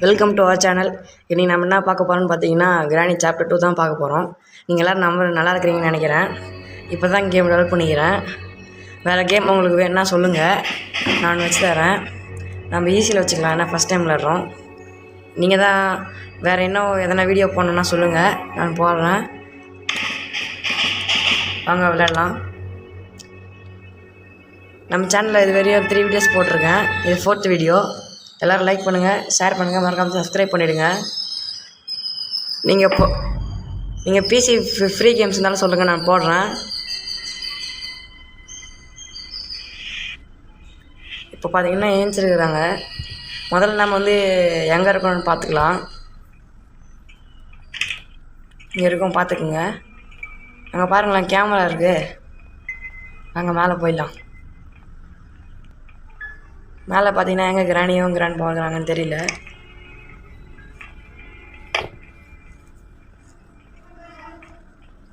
Welcome to our channel. இன்றைக்கி நம்ம என்ன பார்க்க போகிறோம்னு பார்த்தீங்கன்னா கிராணி சாப்டர் 2 தான் பார்க்க போகிறோம். நீங்கள் எல்லோரும் நல்லா இருக்கிறீங்கன்னு நினைக்கிறேன். இப்போ தான் கேம் டெவலப் பண்ணிக்கிறேன். வேறு கேம் உங்களுக்கு வேணுன்னா சொல்லுங்கள், நான் வச்சு தரேன். நம்ம ஈஸியில் வச்சுக்கலாம், ஏன்னா ஃபஸ்ட் டைம் விளாட்றோம். நீங்கள் தான் வேறு இன்னும் எதனா வீடியோ போடணுன்னா சொல்லுங்கள், நான் போடுறேன். வாங்க விளையாடலாம். நம்ம சேனலில் இது வரையும் 3 வீடியோஸ் போட்டிருக்கேன். இது 4th வீடியோ. எல்லோரும் லைக் பண்ணுங்கள், ஷேர் பண்ணுங்கள், மறக்காமல் சப்ஸ்கிரைப் பண்ணிவிடுங்க. நீங்கள் பிசி ஃப்ரீ கேம்ஸ் இருந்தாலும் சொல்லுங்கள், நான் போடுறேன். இப்போ பார்த்தீங்கன்னா ஏஞ்சிருக்கிறாங்க. முதல்ல நம்ம எங்கே இருக்கணும்னு பார்த்துக்கலாம். இங்கே இருக்கோம், பார்த்துக்குங்க. அங்கே பாருங்களேன், கேமரா இருக்குது. அங்கே மேலே போயிடலாம். மேலே பார்த்தீங்கன்னா எங்கே கிராண்டியும் கிராண்ட் பார்க்குறாங்கன்னு தெரியல.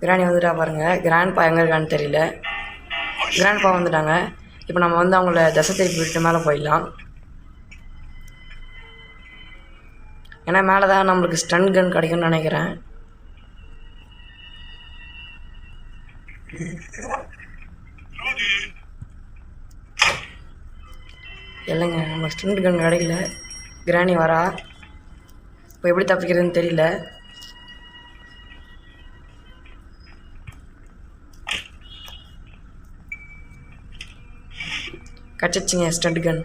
கிராணி வந்துட்டா பாருங்கள். கிராண்ட்பா எங்கே இருக்கான்னு தெரியல. கிராண்ட்பா வந்துட்டாங்க. இப்போ நம்ம அவங்கள திசை திருப்பி விட்டு மேலே போயிடலாம். ஏன்னா மேலே தான் நம்மளுக்கு ஸ்டன் கன் கிடைக்கும்னு நினைக்கிறேன். இல்லைங்க, நம்ம ஸ்டன் கன் கிடைக்கல. கிராணி வரா. இப்போ எப்படி தப்பிக்கிறதுன்னு தெரியல. கிடச்சிச்சிங்க ஸ்டண்ட் கன்.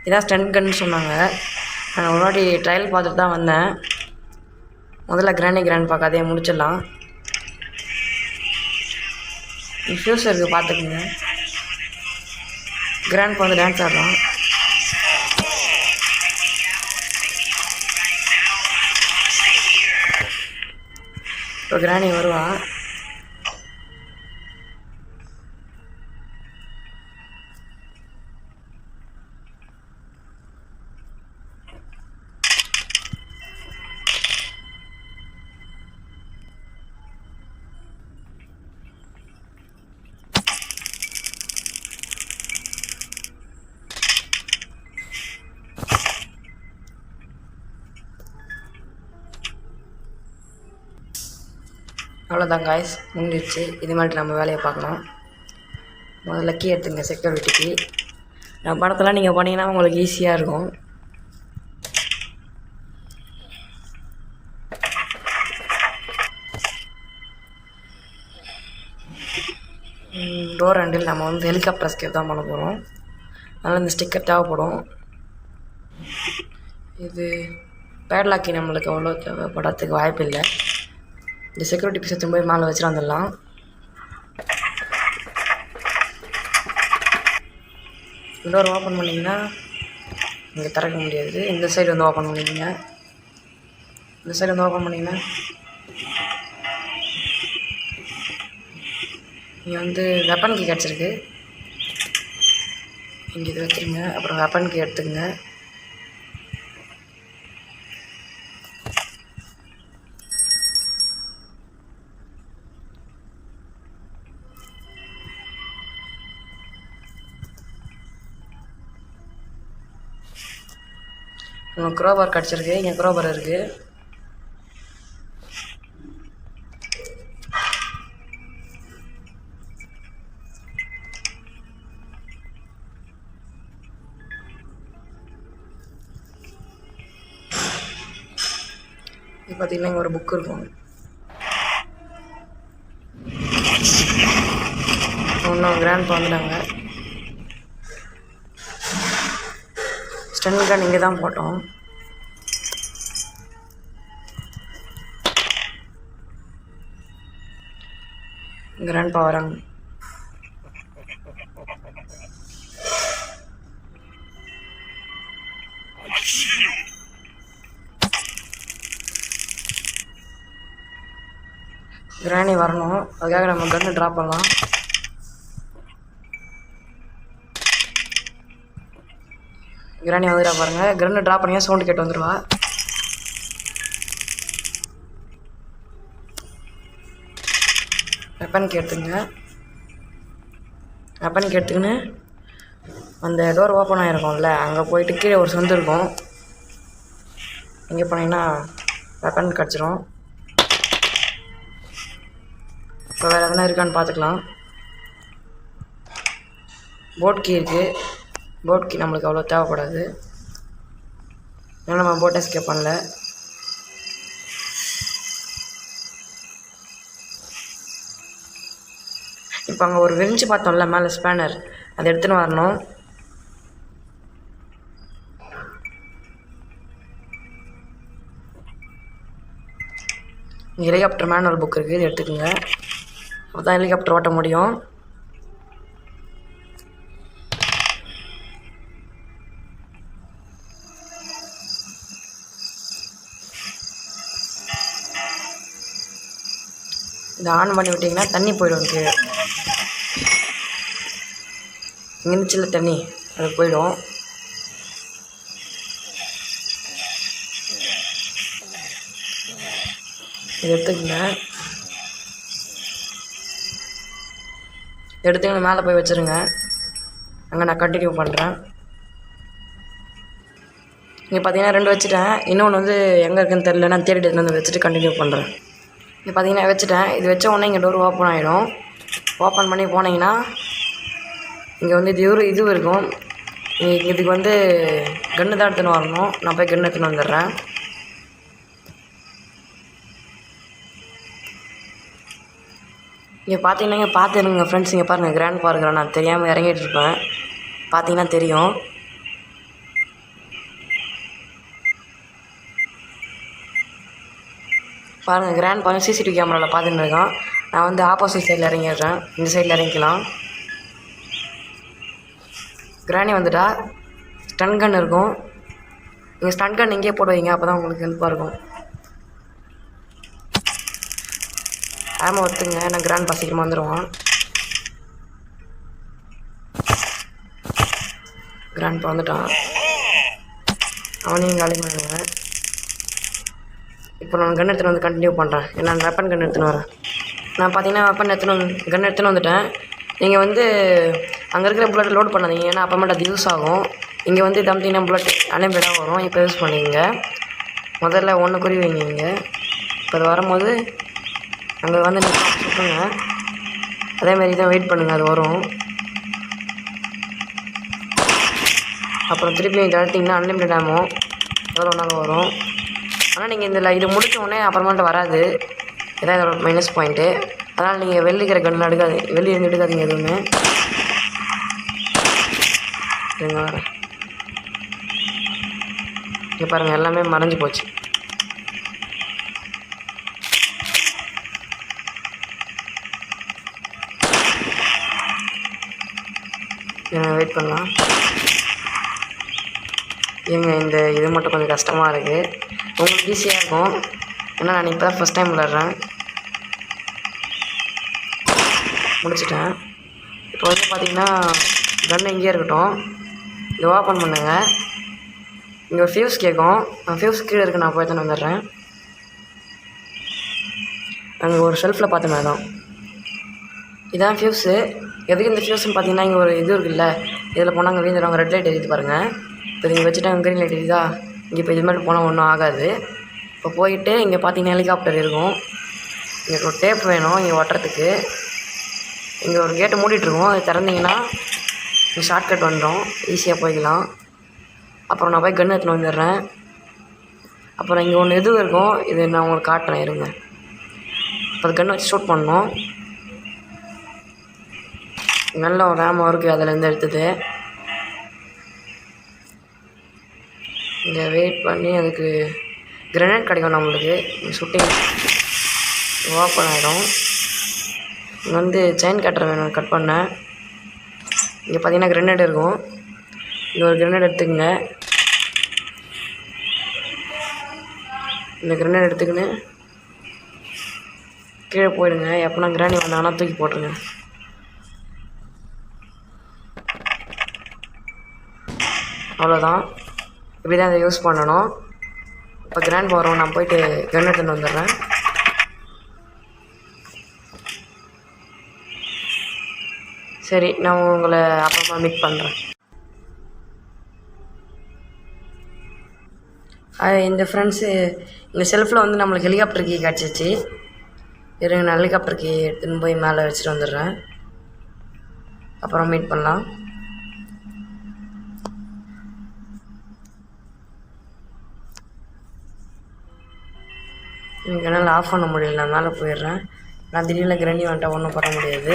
இதான் ஸ்டண்ட் கன்னு சொன்னாங்க. நான் ஒரு வாட்டி ட்ரையல் பார்த்துட்டு தான் வந்தேன். முதல்ல கிராண்ட் பார்க்காதே முடிச்சிடலாம். ஃபியூஸ் இருக்குது, பார்த்துக்குங்க. கிராண்ட் டான்ஸ் ஆடுறான். இப்போ கிராணி வருவான். அவ்வளோதான் காய்ஸ், முடிஞ்சிடுச்சு. இது மாதிரி நம்ம வேலையை பார்க்கலாம். முதல்ல கீ எடுத்துங்க செக்யூரிட்டிக்கு. நம்ம படத்தெல்லாம் நீங்கள் பண்ணிங்கன்னா உங்களுக்கு ஈஸியாக இருக்கும். டோர் ஹேண்டில் நம்ம ஹெலிகாப்டர் எஸ்கேப் தான் பண்ண போகிறோம். அதனால் இந்த ஸ்டிக்கர் தேவைப்படும். இது பேட்லாக்கி நம்மளுக்கு அவ்வளோ தேவைப்படத்துக்கு வாய்ப்பு இல்லை. இந்த செக்யூரிட்டி பீஸை திரும்ப மேலே வச்சுட்டு வந்துடலாம். டோர் ஓப்பன் பண்ணிங்கன்னா இங்கே திறக்க முடியாது. இந்த சைடு ஓப்பன் பண்ணிக்கங்க. இந்த சைடு ஓப்பன் பண்ணிங்கன்னா இங்கே வெப்பன் கீ கிடச்சிருக்கு. இங்கே இது வச்சுருங்க. அப்புறம் வெப்பன் கீ எடுத்துக்கங்க. க்ரோபார் கிடச்சிருக்கு. இங்கே க்ரோபார் இருக்குது. இது பார்த்தீங்கன்னா இங்கே ஒரு புக் இருக்கும். இன்னும் கிராண்ட் வந்துட்டாங்க. ஸ்டன் கன் இங்கே தான் போட்டோம். கிராண்ட் வராங்க. கிராணி வரணும், அதுக்காக நம்ம கன்று ட்ராப் பண்ணலாம். கிராணி வந்துடா பாருங்கள். கன்று ட்ராப் பண்ணியா சவுண்டு கேட்டு வந்துடுவா. வெப்பனுக்கு எடுத்துங்க. வெப்பனுக்கு எடுத்துக்கின்னு அந்த டோர் ஓப்பன் ஆகிருக்கும்ல, அங்கே போயிட்டு கீழே ஒரு சொந்து இருக்கும். இங்கே போனீங்கன்னா வெப்பன் கிடச்சிரும். இப்போ வேறு எதனா இருக்கான்னு பார்த்துக்கலாம். போட் கீ இருக்குது. போட் கீ நம்மளுக்கு அவ்வளோ தேவைப்படாது, ஏன்னா நம்ம போட்டை ஸ்கேப் பண்ணல. இப்போ அங்கே ஒரு விரிஞ்சு பார்த்தோம்ல மேலே ஸ்பேனர், அதை எடுத்துன்னு வரணும். இங்கே ஹெலிகாப்டர் மேனுவல் புக் இருக்குது, இது எடுத்துக்கோங்க. அப்போ தான் ஹெலிகாப்டர் ஓட்ட முடியும். இதை ஆன் பண்ணி விட்டிங்கன்னா தண்ணி போயிடும். கீழே இங்கே இருந்துச்சுல தண்ணி, அது போயிடும். இது எடுத்துக்கங்க. எடுத்துக்கின்னு மேலே போய் வச்சுருங்க. அங்கே நான் கண்டினியூ பண்ணுறேன். இங்கே பார்த்தீங்கன்னா 2 வச்சுட்டேன். இன்னொன்று வந்து எங்கே இருக்குன்னு தெரியல, நான் தேடிட்டு வந்து வச்சுட்டு கண்டினியூ பண்ணுறேன். இங்கே பார்த்தீங்கன்னா வச்சுட்டேன். இது வச்ச உடனே இங்கே டோர் ஓப்பன் ஆகிடும். ஓப்பன் பண்ணி போனீங்கன்னா இங்கே வந்து இது இருக்கும். இதுக்கு வந்து கன்று தான் எடுத்துன்னு வரணும். நான் போய் கன்று எடுத்துன்னு வந்துடுறேன். இங்கே பார்த்தீங்கன்னா இங்கே பார்த்துருங்க ஃப்ரெண்ட்ஸ். இங்கே பாருங்கள், கிராண்ட் பார்க்குறேன். நான் தெரியாமல் இறங்கிட்டு இருப்பேன், பார்த்தீங்கன்னா தெரியும். பாருங்கள், கிராண்ட் பாருங்கள், சிசிடிவி கேமராவில் பார்த்துட்டு இருக்கோம். நான் வந்து ஆப்போசிட் சைடில் இறங்கிடுறேன். இந்த சைடில் இறங்கிக்கலாம். கிராணி வந்துட்டா ஸ்டன் கன் இருக்கும். நீங்கள் ஸ்டன் கன் இங்கேயே போடுவீங்க, அப்போ தான் உங்களுக்கு ஹெல்ப்பாக இருக்கும். ஆமாம் ஒருத்துங்க, நான் கிராண்ட் பா சீக்கிரமாக வந்துடுவான். கிராண்ட் பா வந்துட்டான், அவனையும் காலி பண்ணுவேன். இப்போ நான் கன் எடுத்துன்னு வந்து கண்டினியூ பண்ணுறேன். நான் வெப்பன் கன் எடுத்துன்னு வரேன். நான் பார்த்தீங்கன்னா வெப்பன் கன் எடுத்துன்னு வந்துட்டேன். நீங்கள் வந்து அங்கே இருக்கிற புல்லட் லோட் பண்ணாதீங்க, ஏன்னா அப்புறமேட்டு அது யூஸ் ஆகும். இங்கே வந்து தம்பிங்கன்னா புல்லட் அன்லிமிட்டடாக வரும். இப்போ யூஸ் பண்ணிங்க. முதல்ல 1 குறி வைங்க. இங்கே இப்போ அது வரும்போது அங்கே வந்து நீங்கள் சுற்றுங்க. அதேமாரி தான் வெயிட் பண்ணுங்கள், அது வரும். அப்புறம் திருப்பி நீங்கள் தடுத்திங்கன்னா அன்லிமிட்டட் ஆமோ எவ்வளோ நாளும் வரும். ஆனால் நீங்கள் இது முடிச்ச உடனே அப்புறமேட்டு வராது. இதான் இதோட மைனஸ் பாயிண்ட்டு. அதனால் நீங்கள் வெளிக்கிற கன்னில் இருந்து எடுக்காதீங்க எதுவுமே. சரிங்க, வரேன். இங்கே பாருங்கள், எல்லாமே மறைஞ்சி போச்சு. வெயிட் பண்ணலாம். இந்த இது மட்டும் கொஞ்சம் கஷ்டமாக இருக்குது. உங்களுக்கு ஈஸியாக இருக்கும், ஏன்னா நான் இப்போ தான் ஃபஸ்ட் டைம் விளாட்றேன். முடிச்சிட்டேன். இப்போ வந்து பார்த்திங்கன்னா கன்று இங்கேயே இருக்கட்டும். இது ஓப்பன் பண்ணுங்கள். இங்கே ஒரு ஃபியூஸ் கேட்கும். ஃபியூஸ் கீழே இருக்குது, நான் போய் தான் வந்துடுறேன். அங்கே ஒரு ஷெல்ஃபில் பார்த்தோமே தான் இதான் ஃபியூஸு. எதுக்கு இந்த ஃபியூஸ்ன்னு பார்த்தீங்கன்னா இங்கே ஒரு இது இருக்குல்ல, இதில் போனால் அங்கே வீழ்ந்துடுவாங்க. ரெட் லைட் எரியுது பாருங்கள். இப்போ நீங்கள் வச்சுட்டாங்க க்ரீன் லைட் எரியுதா. இங்கே இப்போ இது மாதிரி போனால் ஒன்றும் ஆகாது. இப்போ போயிட்டு இங்கே பார்த்தீங்கன்னா ஹெலிகாப்டர் இருக்கும். இங்கே ஒரு டேப் வேணும் இங்கே ஒட்டுறதுக்கு. இங்கே ஒரு கேட்டை மூடிட்டுருக்கோம், அது திறந்தீங்கன்னா இங்கே ஷார்ட்கட் வந்துடும், ஈஸியாக போய்க்கலாம். அப்புறம் நான் போய் கன்று எடுத்துன்னு வந்துடுறேன். அப்புறம் இங்கே ஒன்று இது இருக்கும், இது நான் உங்களுக்கு காட்டுறேன் இருங்க. இப்போ அது கன்று வச்சு ஷூட் பண்ணணும். நல்ல ஒரு ரேமாக இருக்குது அதிலேருந்து எடுத்தது. இங்கே வெயிட் பண்ணி அதுக்கு கிரனேட் கிடைக்கும் நம்மளுக்கு. ஷூட்டிங் ஓப்பன் ஆகிடும். இங்கே வந்து செயின் கட்டர் வேணும், கட் பண்ணேன். இங்கே பார்த்தீங்கன்னா கிரனேட் இருக்கும். இங்கே ஒரு கிரனேட் எடுத்துக்கங்க. இந்த கிரனேட் எடுத்துக்கின்னு கீழே போயிடுங்க. எப்போனா கிராணி வந்தாங்கன்னா தூக்கி போட்டுருங்க. அவ்வளோதான், இப்படி தான் இதை யூஸ் பண்ணணும். இப்போ கிராண்ட் போகிறோம், நான் போயிட்டு கன் எடுத்துன்னு வந்துடுறேன். சரி, நான் உங்களை அப்புறமா மீட் பண்ணுறேன். இந்த ஃப்ரெண்ட்ஸு இந்த செல்ஃபில் வந்து நம்மளுக்கு ஹெலிகாப்டர் கீ கிடச்சிச்சு. இருங்க, நான் ஹெலிகாப்டர் கீ எடுத்துன்னு போய் மேலே வச்சுட்டு வந்துடுறேன். அப்புறம் மீட் பண்ணலாம். எனக்கு என்னால் ஆஃப் பண்ண முடியல, நான் மேலே போயிடுறேன். நான் திடீர்னு கிரண்டி வந்துட்டா ஒன்றும் பண்ண முடியாது.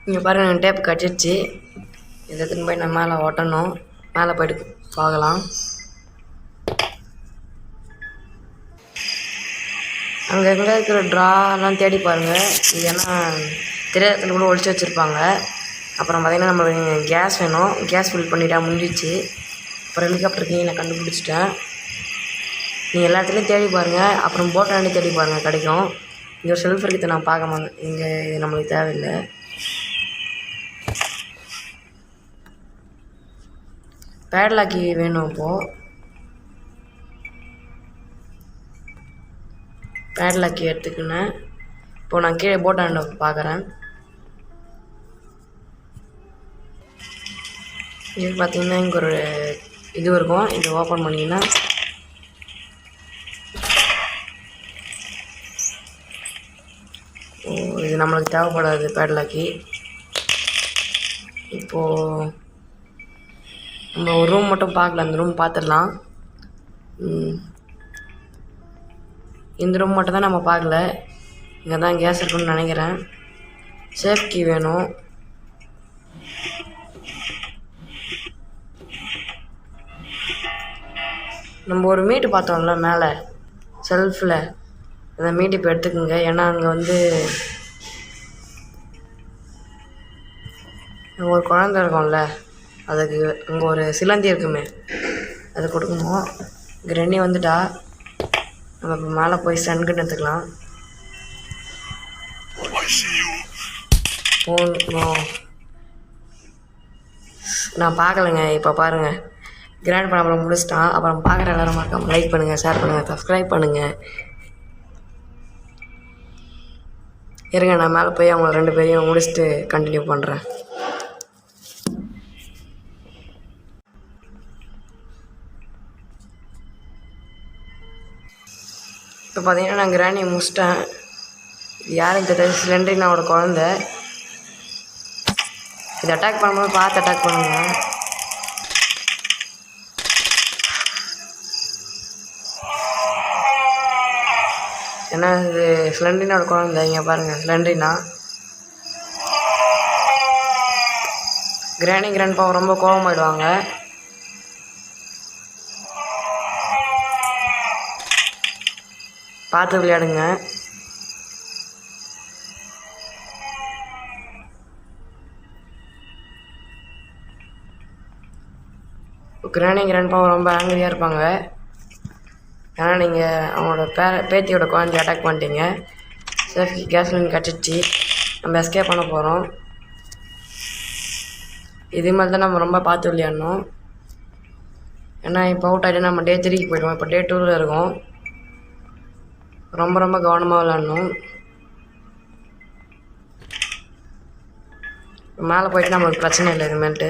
இங்கே பாருங்கள், எனக்கு டேப் கட்டிடுச்சு. இதை எடுத்துன்னு போய் நான் மேலே ஓட்டணும். மேலே போய்ட்டு பார்க்கலாம். அங்கே எங்கே இருக்கிற ட்ராலாம் தேடி பாருங்கள். இது ஏன்னா தெரியாதத்தில் கூட ஒழிச்சு வச்சுருப்பாங்க. அப்புறம் பார்த்திங்கன்னா நம்மளுக்கு கேஸ் வேணும். கேஸ் ஃபில் பண்ணிட்டா முடிஞ்சிச்சு. அப்புறம் ஹெலிகாப்டருக்கு நான் கண்டுபிடிச்சிட்டேன். நீங்கள் எல்லா இடத்துலையும் தேடி பாருங்கள். அப்புறம் போட்டாண்டி தேடி பாருங்கள், கிடைக்கும். இங்கே ஒரு செல்ஃப் இருக்குது, நான் பார்க்க மாட்டேன். இங்கே இது நம்மளுக்கு தேவையில்லை. பேட்லாக்கி வேணும். இப்போது பேட்லாக்கி எடுத்துக்கினேன். இப்போது நான் கீழே போட்டாண்ட பார்க்குறேன். இது பார்த்திங்கன்னா இங்கே ஒரு இது இருக்கும். இதை ஓப்பன் பண்ணிங்கன்னா இது நம்மளுக்கு தேவைப்படாது பேட்லாக்கி. இப்போது நம்ம ஒரு ரூம் மட்டும் பார்க்கல, அந்த ரூம் பார்த்துடலாம். இந்த ரூம் மட்டும் தான் நம்ம பார்க்கல. இங்கே தான் கேஸ் இருக்குன்னு நினைக்கிறேன். சேஃப் கீ வேணும். நம்ம ஒரு மீட்டு பார்த்தோம்ல மேலே செல்ஃபில், அந்த மீட்டு இப்போ எடுத்துக்கோங்க. ஏன்னா அங்கே வந்து ஒரு குழந்த இருக்கும்ல, அதுக்கு அங்கே ஒரு சிலந்தி இருக்குமே, அது கொடுக்கணும். கிரண்ணி வந்துட்டா நம்ம இப்போ மேலே போய் சன்கட் எடுத்துக்கலாம். நான் பார்க்கலைங்க. இப்போ பாருங்கள், கிராண்ட் படம் முடிச்சிட்டான். அப்புறம் பார்க்குற எல்லாரும் மறக்காம லைக் பண்ணுங்கள், ஷேர் பண்ணுங்கள், சப்ஸ்கிரைப் பண்ணுங்கள். இருங்க, நான் மேலே போய் அவங்க 2 பேரையும் முடிச்சுட்டு கண்டினியூ பண்ணுறேன். இப்போ பார்த்தீங்கன்னா நான் கிராண்டியை முடிச்சிட்டேன். இது யாரும் தெரியாது, சிலிண்டரினாவோட குழந்த. இது அட்டாக் பண்ணும்போது பார்த்து அட்டாக் பண்ணுங்க. ஏன்னா இது சிலிண்டரினோட குழந்தை. இங்கே பாருங்கள், சிலிண்டரினா கிராண்ட்பா ரொம்ப கோபமாயிடுவாங்க. பார்த்து விளையாடுங்க. கிராண்ட்பா ரொம்ப ஆங்கிரியாக இருப்பாங்க. ஏன்னா நீங்கள் அவங்களோட பேத்தியோட குழந்தைய அட்டாக் பண்ணிட்டீங்க. சேஃப்டி கேஸ்லின் கிடச்சிச்சு. நம்ம எஸ்கேப் பண்ண போகிறோம். இது மாதிரி தான் நம்ம ரொம்ப பார்த்து விளையாடணும். ஏன்னா இப்போ அவுட் ஆகிட்டு நம்ம டே 3க்கு போய்டுவோம். இப்போ டே 2ல் இருக்கோம். ரொம்ப ரொம்ப கவனமாக விளையாடணும். மேலே போய்ட்டு நம்மளுக்கு பிரச்சனை இல்லை. இதுமேட்டு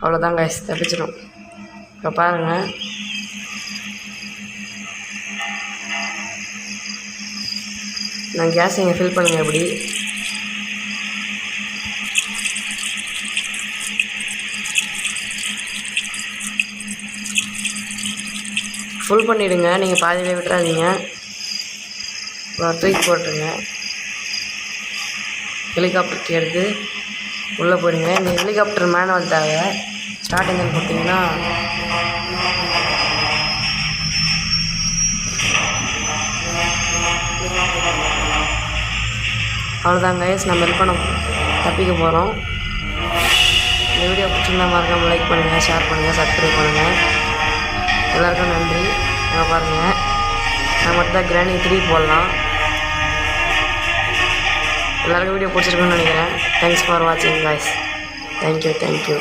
அவ்வளோதான் கைஸ், தப்பிச்சிடும். இப்போ பாருங்கள், நான் கேஸ் இங்கே ஃபில் பண்ணுங்கள். எப்படி ஃபுல் பண்ணிவிடுங்க. நீங்கள் பாதியிலே விட்டுறாதீங்க, தூக்கி போட்டுருங்க. ஹெலிகாப்டருக்கு எடுத்து உள்ளே போயிடுங்க. இந்த ஹெலிகாப்டர் மேனுவல் தேவை. ஸ்டார்டிங் கொடுத்தீங்கன்னா அவ்வளோதான் கைஸ், நம்ம ஹெல்ப் பண்ண தப்பிக்க போகிறோம். இந்த வீடியோ பிடிச்சிருந்தா மறக்காமல் லைக் பண்ணுங்கள், ஷேர் பண்ணுங்கள், சப்ஸ்கிரைப் பண்ணுங்கள். எல்லாருக்கும் நன்றி. நம்ம பாருங்கள், நான் மட்டும் தான் கிராண்டி 3 போடலாம். எல்லாருக்கும் வீடியோ பிடிச்சிருக்குன்னு நினைக்கிறேன். தேங்க்ஸ் ஃபார் வாட்சிங் கைஸ். தேங்க்யூ.